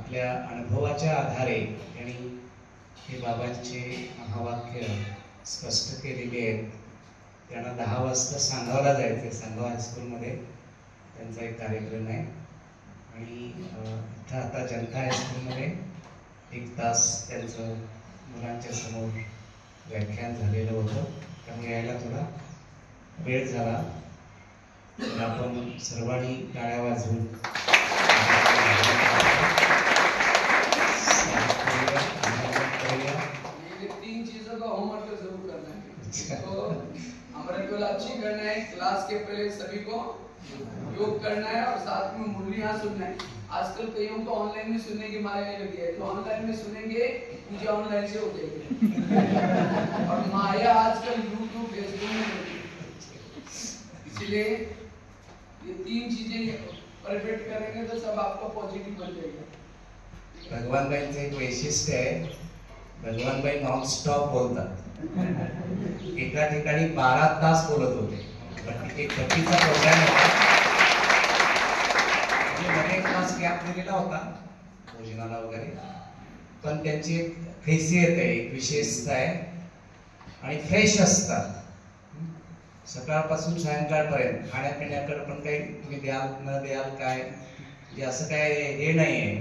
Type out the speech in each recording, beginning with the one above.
आपल्या अनुभवाच्या आधारे त्यांनी हे बाबांचे महावाक्य स्पष्ट केलेले आहेत. त्यांना 10 वाजता सांगावला जायचे. सांगाव हायस्कूलमध्ये त्यांचा एक कार्यक्रम आहे आणि इथं आता जनता हायस्कूलमध्ये 1 तास त्यांचं मुलांच्या समोर व्याख्यान झालेलं होतं. त्यामुळे यायला थोडा वेळ झाला. तर आपण सर्वांनी टाळ्या वाजवून अच्छी करना है। क्लास के पहले सभी को योग करना है और साथ में मुरली यहाँ सुनना है। आजकल कईयों को ऑनलाइन में सुनने की माया लगी है, तो ऑनलाइन में सुनेंगे, पूजा ऑनलाइन से हो जाएगी और माया आजकल यूट्यूब फेसबुक में होती है। इसलिए ये 3 चीजें परफेक्ट करेंगे तो सब आपका पॉजिटिव बन जाएगा। भगवान भाईंचं एक वैशिष्ट्य आहे, भगवान भाई नॉन स्टॉप बोलतात. एका ठिकाणी 12 तास बोलत होते. एक भक्तीचा प्रोग्राम होता, मध्ये 1 तास गॅप दिलेला होता भोजनाला वगैरे, पण त्यांची एक खासियत आहे, एक विशेषता आहे आणि फ्रेश असतात. सकाळपासून सायंकाळपर्यंत खाण्यापिण्याकडे पण काही तुम्ही द्याल न द्याल काय म्हणजे असं काय हे नाही आहे,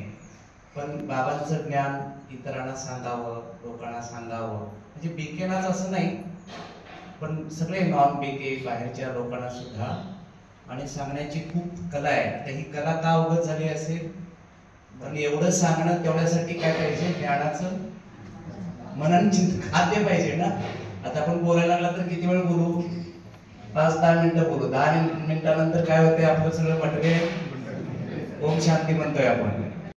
पण बाबांचं ज्ञान इतरांना सांगावं, लोकांना सांगावं. म्हणजे बीकेनाच असं नाही, पण सगळे नॉन बीके बाहेरच्या लोकांना सुद्धा आणि सांगण्याची खूप कला आहे. आता ही कला का अवगत झाली असेल, पण एवढं सांगणं तेवढ्यासाठी काय पाहिजे, ज्ञानाचं मनन चिंतन खाते पाहिजे ना. आता आपण बोलायला लागला तर किती वेळ बोलू, 5-10 मिनिटं बोलू. 10 मिनिटानंतर काय होते, आपलं सगळं मटेरियल ओम शांती म्हणतोय आपण,